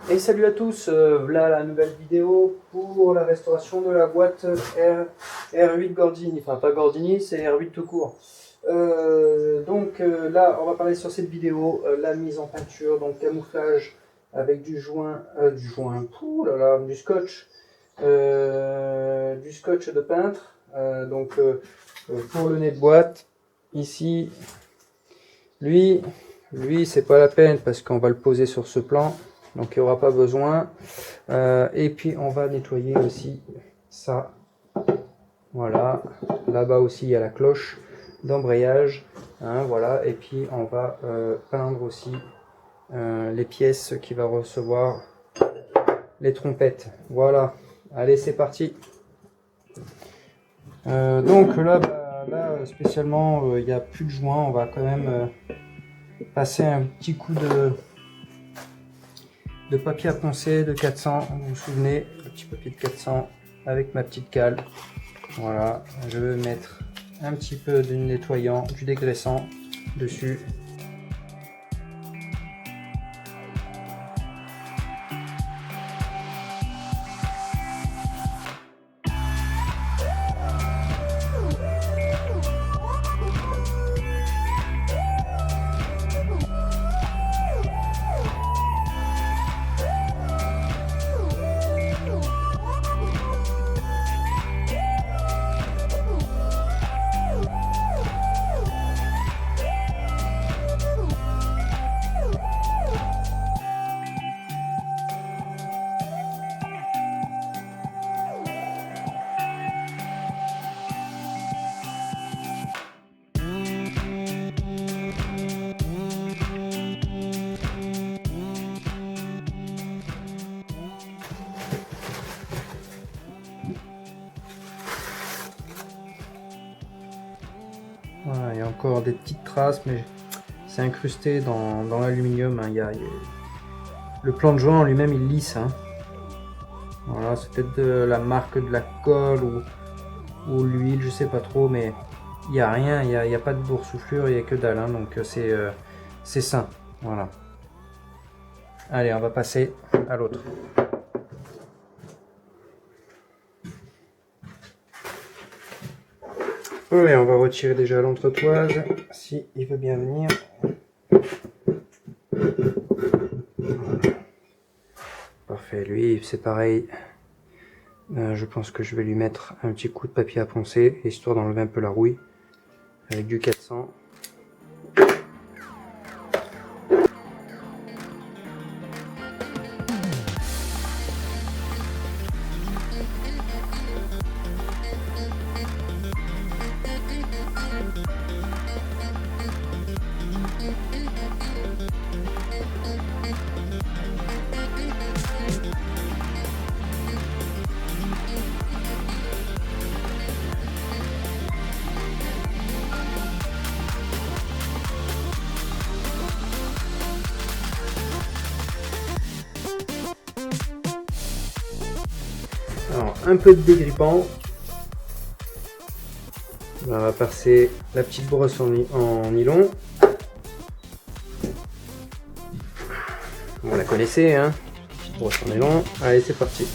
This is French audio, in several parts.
Et salut à tous, voilà la nouvelle vidéo pour la restauration de la boîte R8 Gordini, enfin pas Gordini, c'est R8 tout court. Là on va parler sur cette vidéo, la mise en peinture, donc camouflage avec du scotch, du scotch de peintre, pour le nez de boîte, ici, lui c'est pas la peine parce qu'on va le poser sur ce plan. Donc il n'y aura pas besoin. Et puis on va nettoyer aussi ça. Voilà. Là-bas aussi il y a la cloche d'embrayage. Hein, voilà. Et puis on va peindre aussi les pièces qui va recevoir les trompettes. Voilà. Allez, c'est parti. Là spécialement, il n'y a plus de joint. On va quand même passer un petit coup de papier à poncer de 400, vous vous souvenez, le petit papier de 400 avec ma petite cale. Voilà, je vais mettre un petit peu de nettoyant, du dégraissant dessus. Voilà, il y a encore des petites traces, mais c'est incrusté dans l'aluminium. Hein. Le plan de joint en lui-même, il lisse. Hein. Voilà, c'est peut-être de la marque de la colle ou l'huile, je sais pas trop, mais il n'y a rien, il n'y a pas de boursouflure, il n'y a que dalle. Hein, donc c'est sain. Voilà. Allez, on va passer à l'autre. Oui, on va retirer déjà l'entretoise, si il veut bien venir. Parfait, lui c'est pareil. Je pense que je vais lui mettre un petit coup de papier à poncer, histoire d'enlever un peu la rouille, avec du 400. Alors, un peu de dégrippant. On va passer la petite brosse en nylon. Vous la connaissez, hein? Petite brosse en nylon. Allez, c'est parti.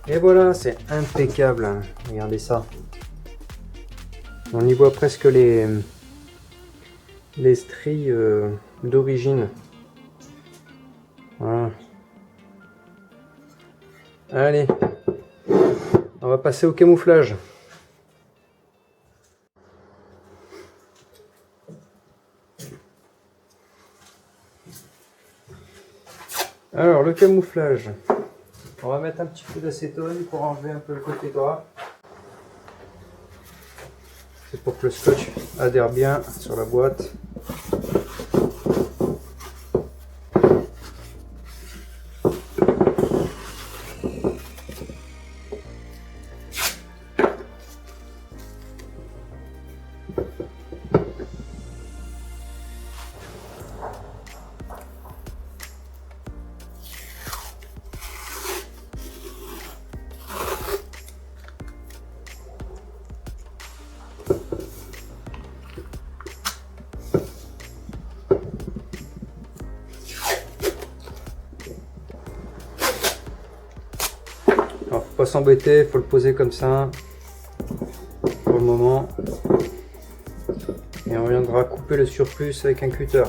Et voilà, c'est impeccable. Hein. Regardez ça. On y voit presque les stries d'origine. Voilà. Allez, on va passer au camouflage. Alors, le camouflage. On va mettre un petit peu d'acétone pour enlever un peu le côté gras. c'est pour que le scotch adhère bien sur la boîte. Alors, faut pas s'embêter, faut le poser comme ça pour le moment. Et on viendra couper le surplus avec un cutter.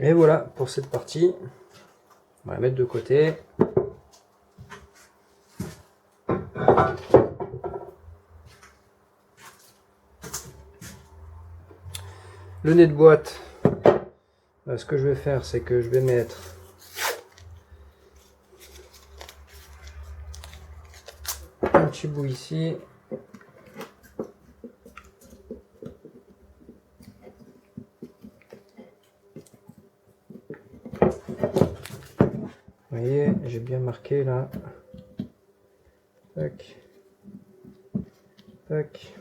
Et voilà pour cette partie. On va la mettre de côté. Le nez de boîte, ce que je vais faire, c'est que je vais mettre un petit bout ici. Vous voyez, j'ai bien marqué là. Tac. Tac.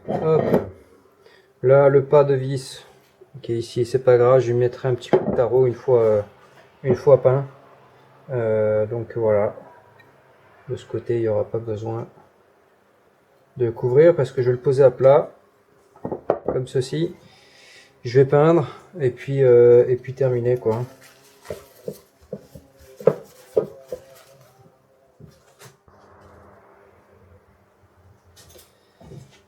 Hop. Là, le pas de vis qui est ici, c'est pas grave, je lui mettrai un petit coup de tarot une fois peint. Donc voilà. De ce côté, il n'y aura pas besoin de couvrir parce que je vais le poser à plat, comme ceci. Je vais peindre et puis terminer quoi.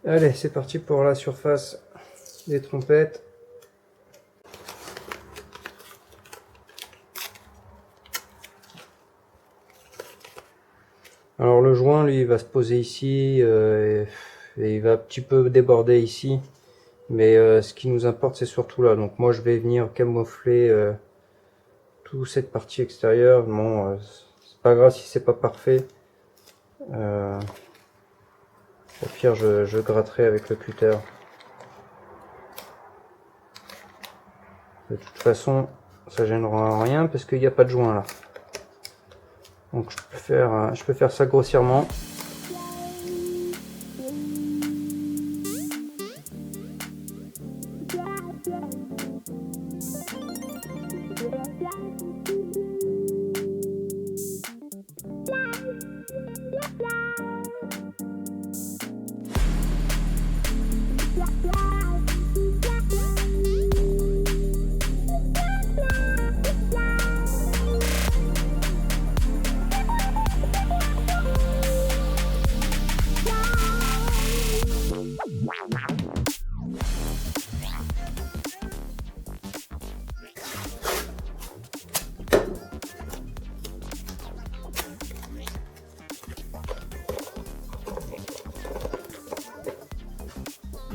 Allez, c'est parti pour la surface des trompettes. Alors le joint, lui, il va se poser ici et il va un petit peu déborder ici. Mais ce qui nous importe, c'est surtout là. Donc moi, je vais venir camoufler toute cette partie extérieure. Bon, c'est pas grave si c'est pas parfait. Au pire, je gratterai avec le cutter. De toute façon, ça gênera rien parce qu'il n'y a pas de joint là. Donc je peux faire ça grossièrement.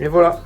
Et voilà.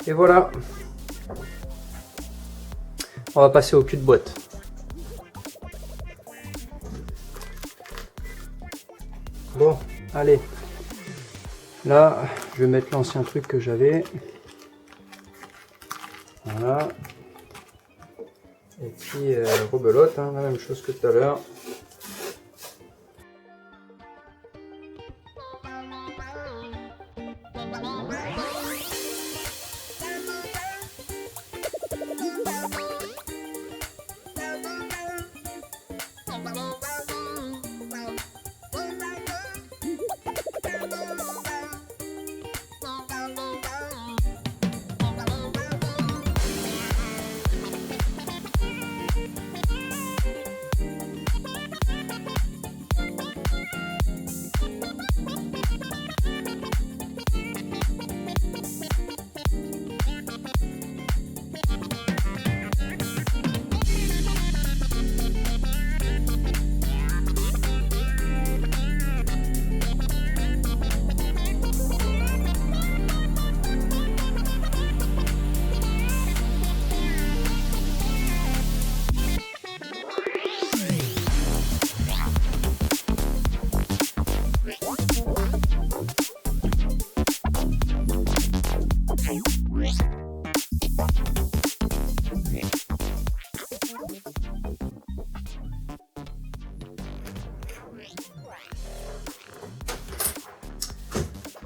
Et voilà. On va passer au cul de boîte. Bon, allez. Là, je vais mettre l'ancien truc que j'avais. Voilà. Et puis, rebelote, hein, la même chose que tout à l'heure.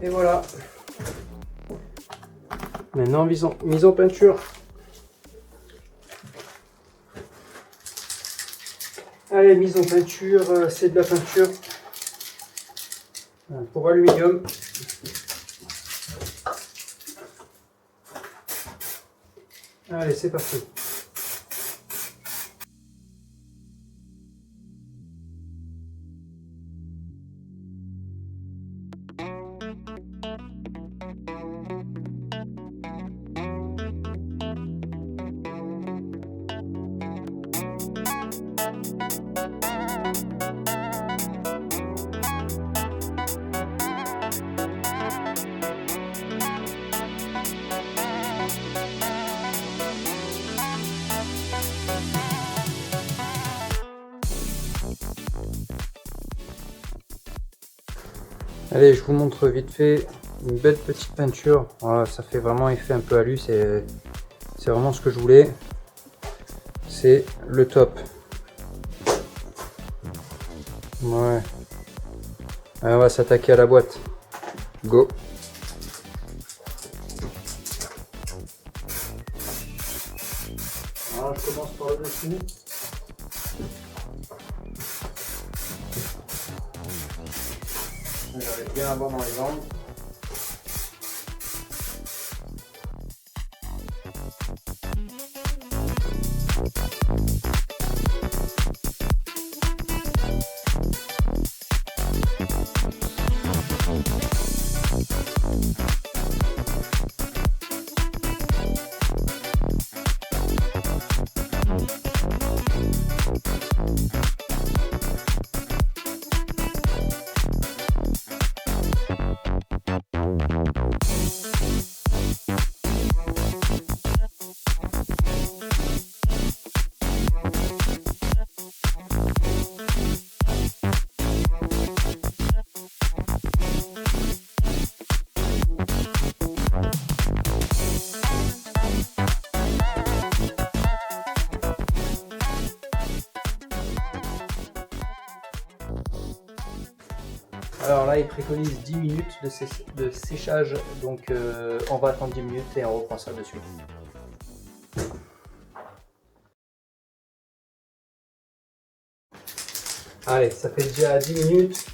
Et voilà. Maintenant, mise en peinture. Allez, mise en peinture, c'est de la peinture pour aluminium. Allez, c'est parti. Allez, je vous montre vite fait une belle petite peinture. Voilà, ça fait vraiment effet un peu alu, c'est vraiment ce que je voulais. C'est le top. Ouais. Allez, on va s'attaquer à la boîte. Go. Alors, je commence par le dessus. J'arrive bien à voir dans les angles. Alors là, il préconise 10 minutes de séchage, donc on va attendre 10 minutes et on reprend ça de suite. Allez, ça fait déjà 10 minutes.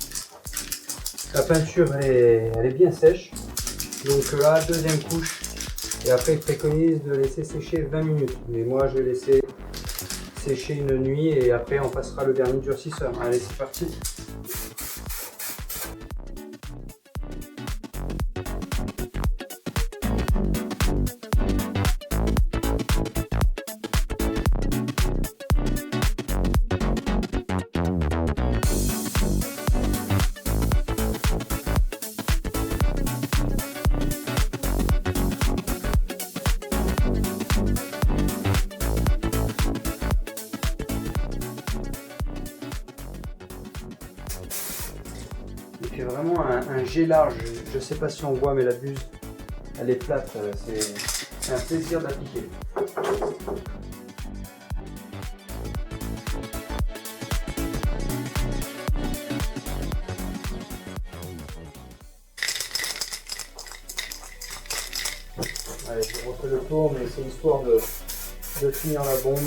La peinture elle est bien sèche. Donc là, deuxième couche. Et après, il préconise de laisser sécher 20 minutes. Mais moi, je vais laisser sécher une nuit et après, on passera le vernis durcisseur. Allez, c'est parti. Il fait vraiment un jet large. Je ne sais pas si on voit, mais la buse, elle est plate. C'est un plaisir d'appliquer. Allez, je refais le tour, mais c'est histoire de finir la bombe.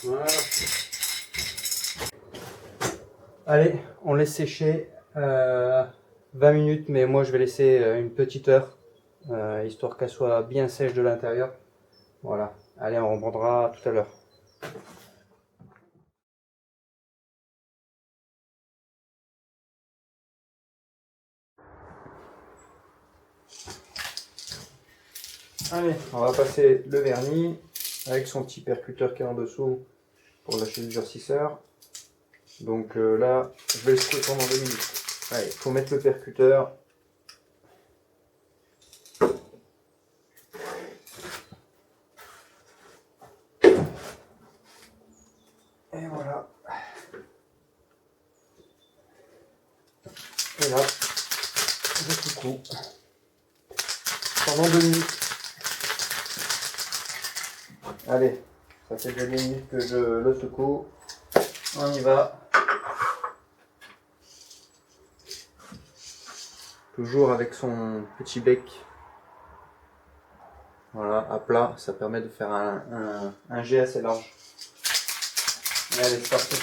Voilà. Allez, on laisse sécher 20 minutes, mais moi je vais laisser une petite heure, histoire qu'elle soit bien sèche de l'intérieur. Voilà, allez, on reprendra tout à l'heure. Allez, on va passer le vernis avec son petit percuteur qui est en dessous pour lâcher le durcisseur. Donc là, je vais le secouer pendant 2 minutes. Allez, il faut mettre le percuteur. Et voilà. Et là, je secoue pendant 2 minutes. Allez, ça fait 2 minutes que je le secoue. On y va. Toujours avec son petit bec. Voilà, à plat, ça permet de faire un jet assez large. Allez, c'est parti.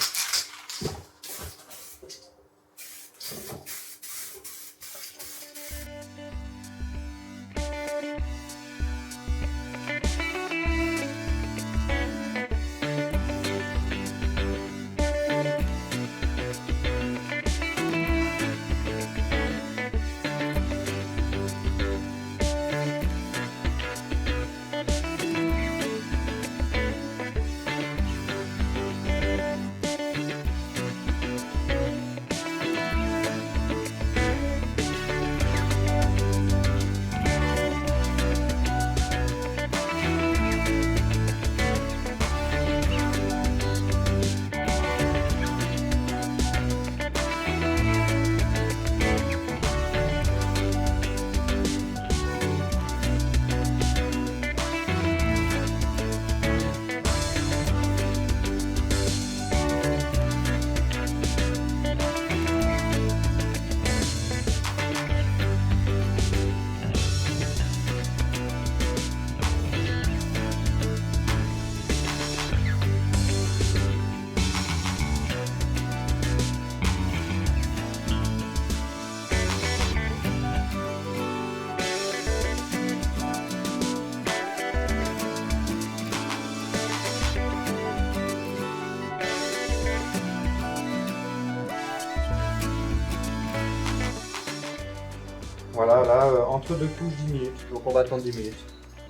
Voilà, là, entre deux couches, 10 minutes. Donc on va attendre 10 minutes.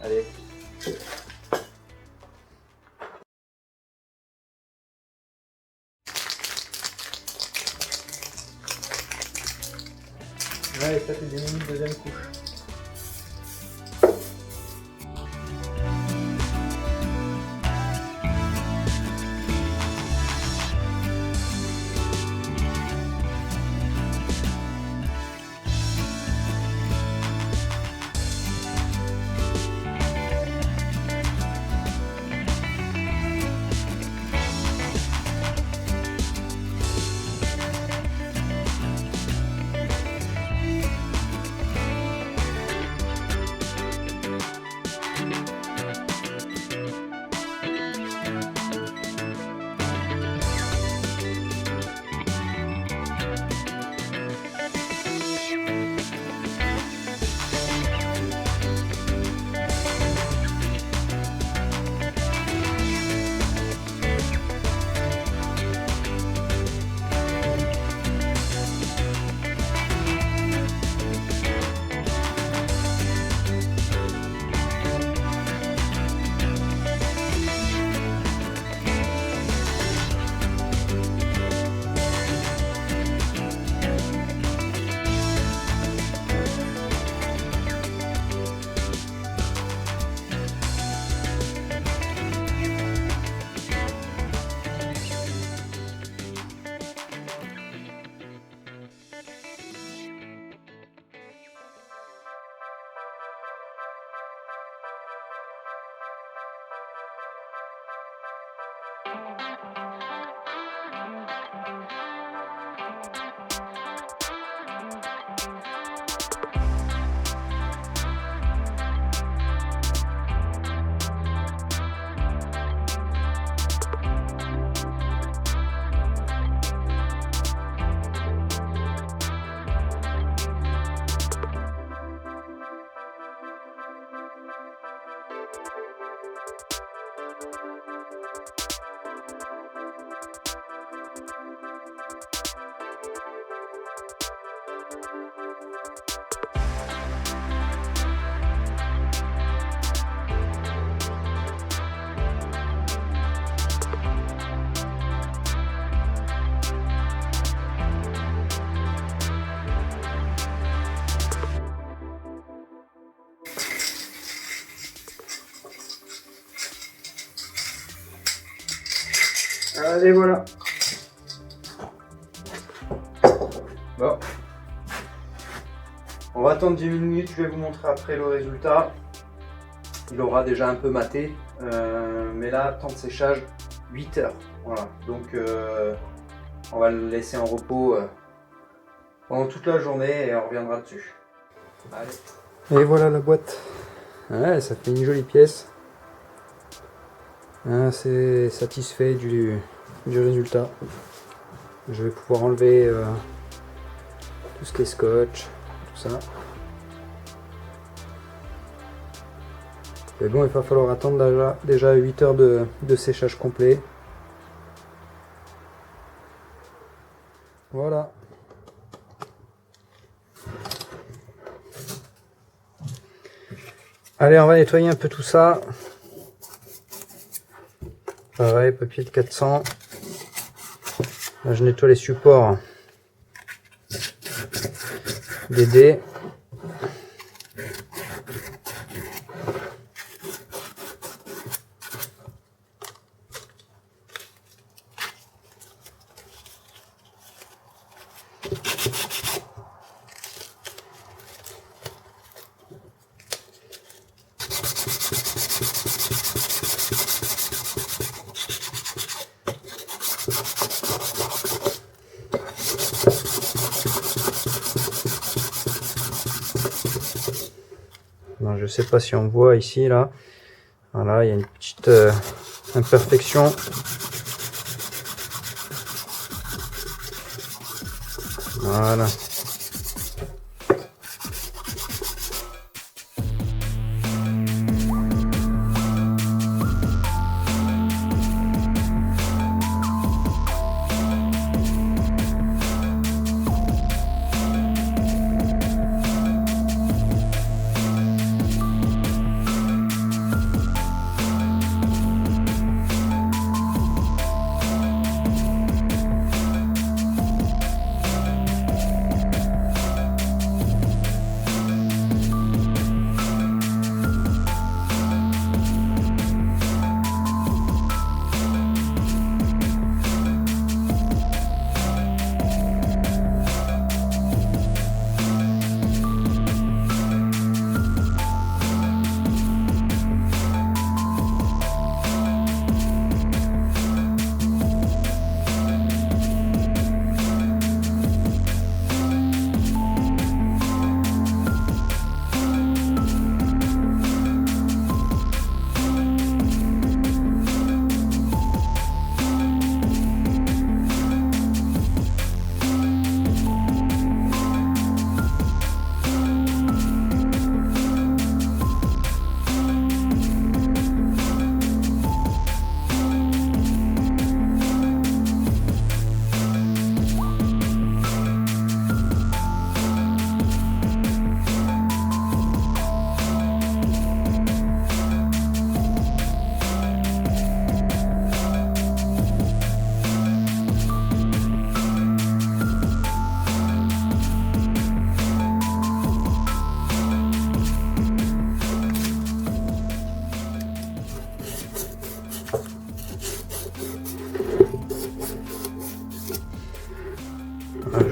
Allez. Ouais, ça fait 10 minutes, deuxième couche. Allez, voilà. Bon. On va attendre 10 minutes, je vais vous montrer après le résultat. Il aura déjà un peu maté. Mais là, temps de séchage, 8 heures. Voilà. Donc, on va le laisser en repos pendant toute la journée et on reviendra dessus. Allez. Et voilà la boîte. Ouais, ça fait une jolie pièce. C'est satisfait du résultat. Je vais pouvoir enlever tout ce qui est scotch, tout ça. Mais bon, il va falloir attendre déjà 8 heures de séchage complet. Voilà. Allez, on va nettoyer un peu tout ça. Pareil, papier de 400. Là, je nettoie les supports des dés. Non, je sais pas si on voit ici, là. Voilà, il y a une petite imperfection. Voilà.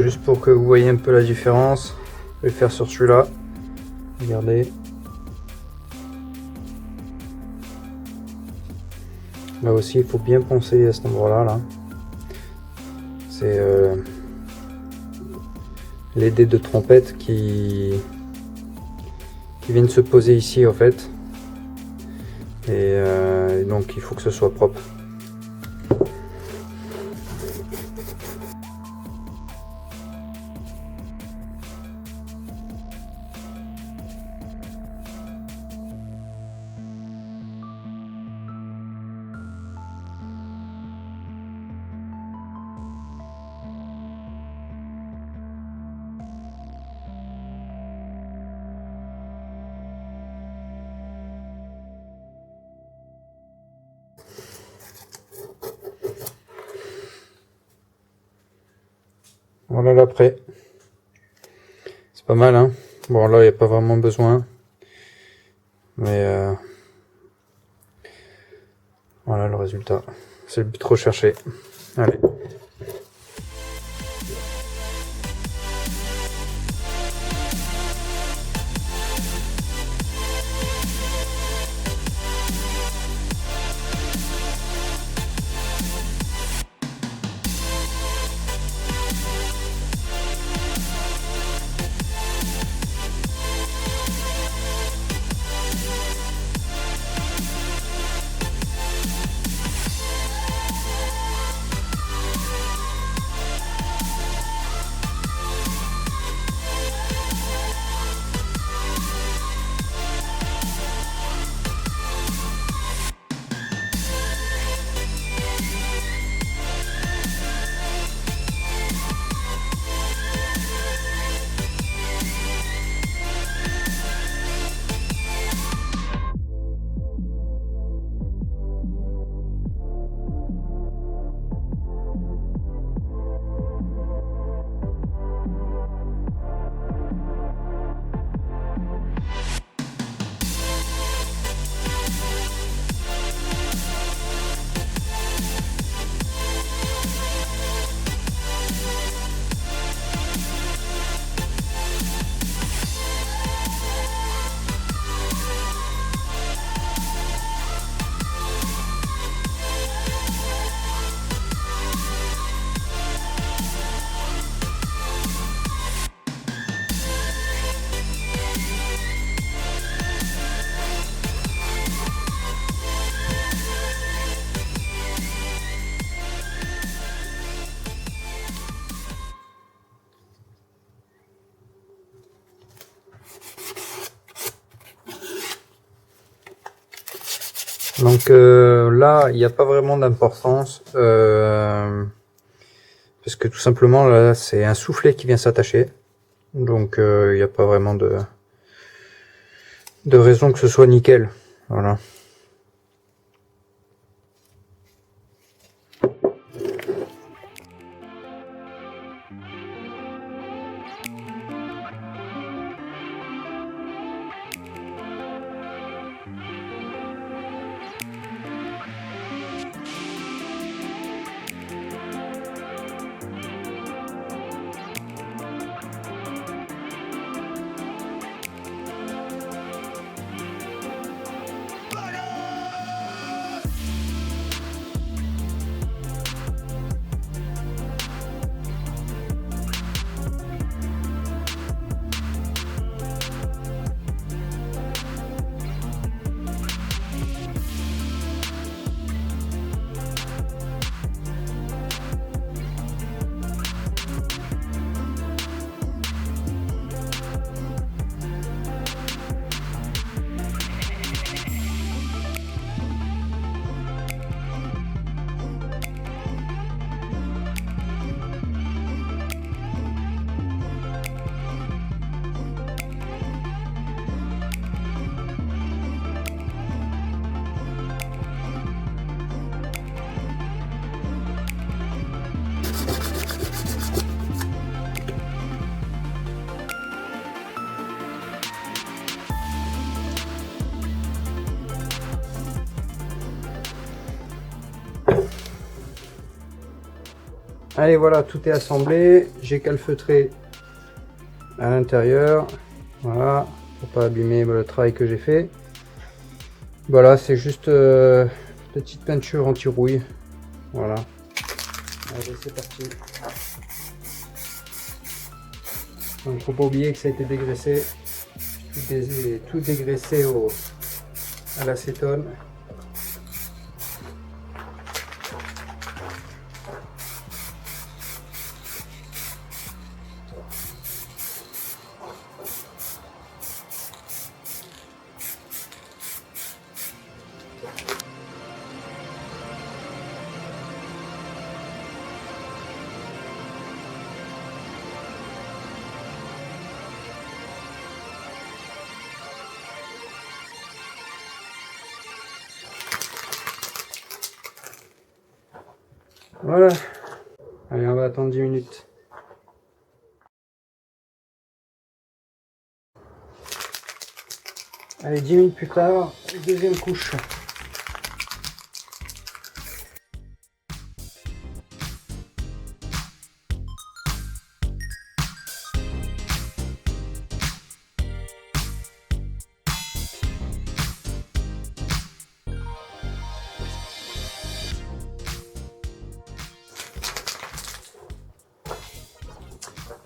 Juste pour que vous voyez un peu la différence, je vais faire sur celui-là. Regardez. Là aussi, il faut bien poncer à cet endroit-là. Là. C'est les dés de trompette qui viennent se poser ici, en fait. Et donc, il faut que ce soit propre. Voilà l'après. C'est pas mal, hein. Bon, là, il n'y a pas vraiment besoin. Mais voilà le résultat. C'est le but recherché. Allez. Donc là, il n'y a pas vraiment d'importance parce que tout simplement là, c'est un soufflet qui vient s'attacher. Donc il n'y a pas vraiment de raison que ce soit nickel. Voilà. Allez, voilà, tout est assemblé. J'ai calfeutré à l'intérieur. Voilà, pour pas abîmer le travail que j'ai fait. Voilà, c'est juste petite peinture anti-rouille. Voilà. Allez, c'est parti. Donc, faut pas oublier que ça a été dégraissé. Tout dégraissé à l'acétone. Voilà. Allez, on va attendre 10 minutes. Allez, 10 minutes plus tard, deuxième couche.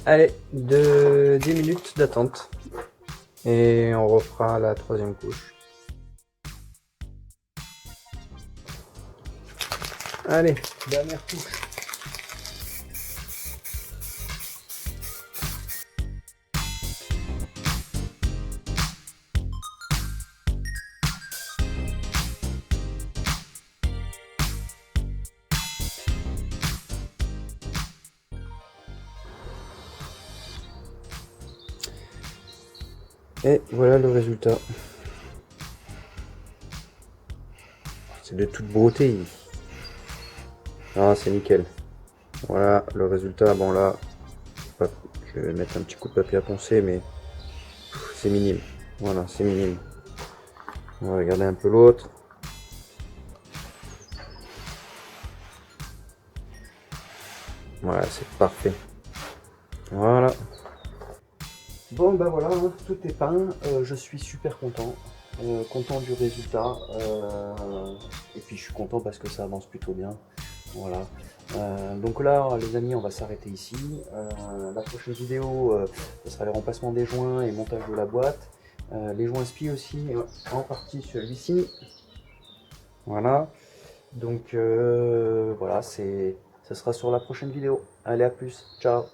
Allez, 10 minutes d'attente. Et on refera la troisième couche. Allez, dernière couche. Et voilà le résultat. C'est de toute beauté. Ah, c'est nickel. Voilà le résultat. Bon là, je vais mettre un petit coup de papier à poncer, mais c'est minime. Voilà, c'est minime. On va regarder un peu l'autre. Voilà, c'est parfait. Voilà. Bon bah voilà, hein, tout est peint, je suis super content, content du résultat, et puis je suis content parce que ça avance plutôt bien, voilà. Donc là les amis, on va s'arrêter ici. La prochaine vidéo, ce sera les remplacements des joints et montage de la boîte, les joints SPI aussi, en partie celui-ci, voilà. Donc voilà, ce sera sur la prochaine vidéo. Allez, à plus, ciao.